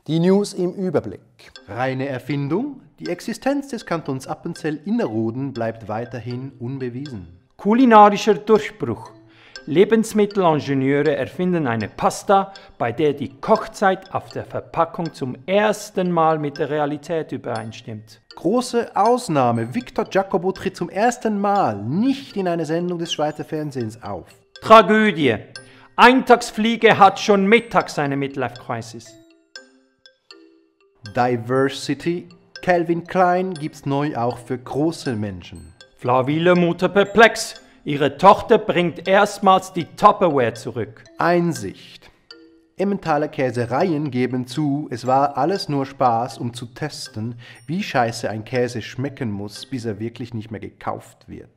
Die News im Überblick. Reine Erfindung? Die Existenz des Kantons Appenzell-Innerrhoden bleibt weiterhin unbewiesen. Kulinarischer Durchbruch. Lebensmittelingenieure erfinden eine Pasta, bei der die Kochzeit auf der Verpackung zum ersten Mal mit der Realität übereinstimmt. Große Ausnahme. Victor Giacobo tritt zum ersten Mal nicht in eine Sendung des Schweizer Fernsehens auf. Tragödie. Eintagsfliege hat schon mittags eine Midlife-Crisis. Diversity. Calvin Klein gibt's neu auch für große Menschen. Flavile Mutter perplex. Ihre Tochter bringt erstmals die Tupperware zurück. Einsicht. Emmentaler Käsereien geben zu, es war alles nur Spaß, um zu testen, wie scheiße ein Käse schmecken muss, bis er wirklich nicht mehr gekauft wird.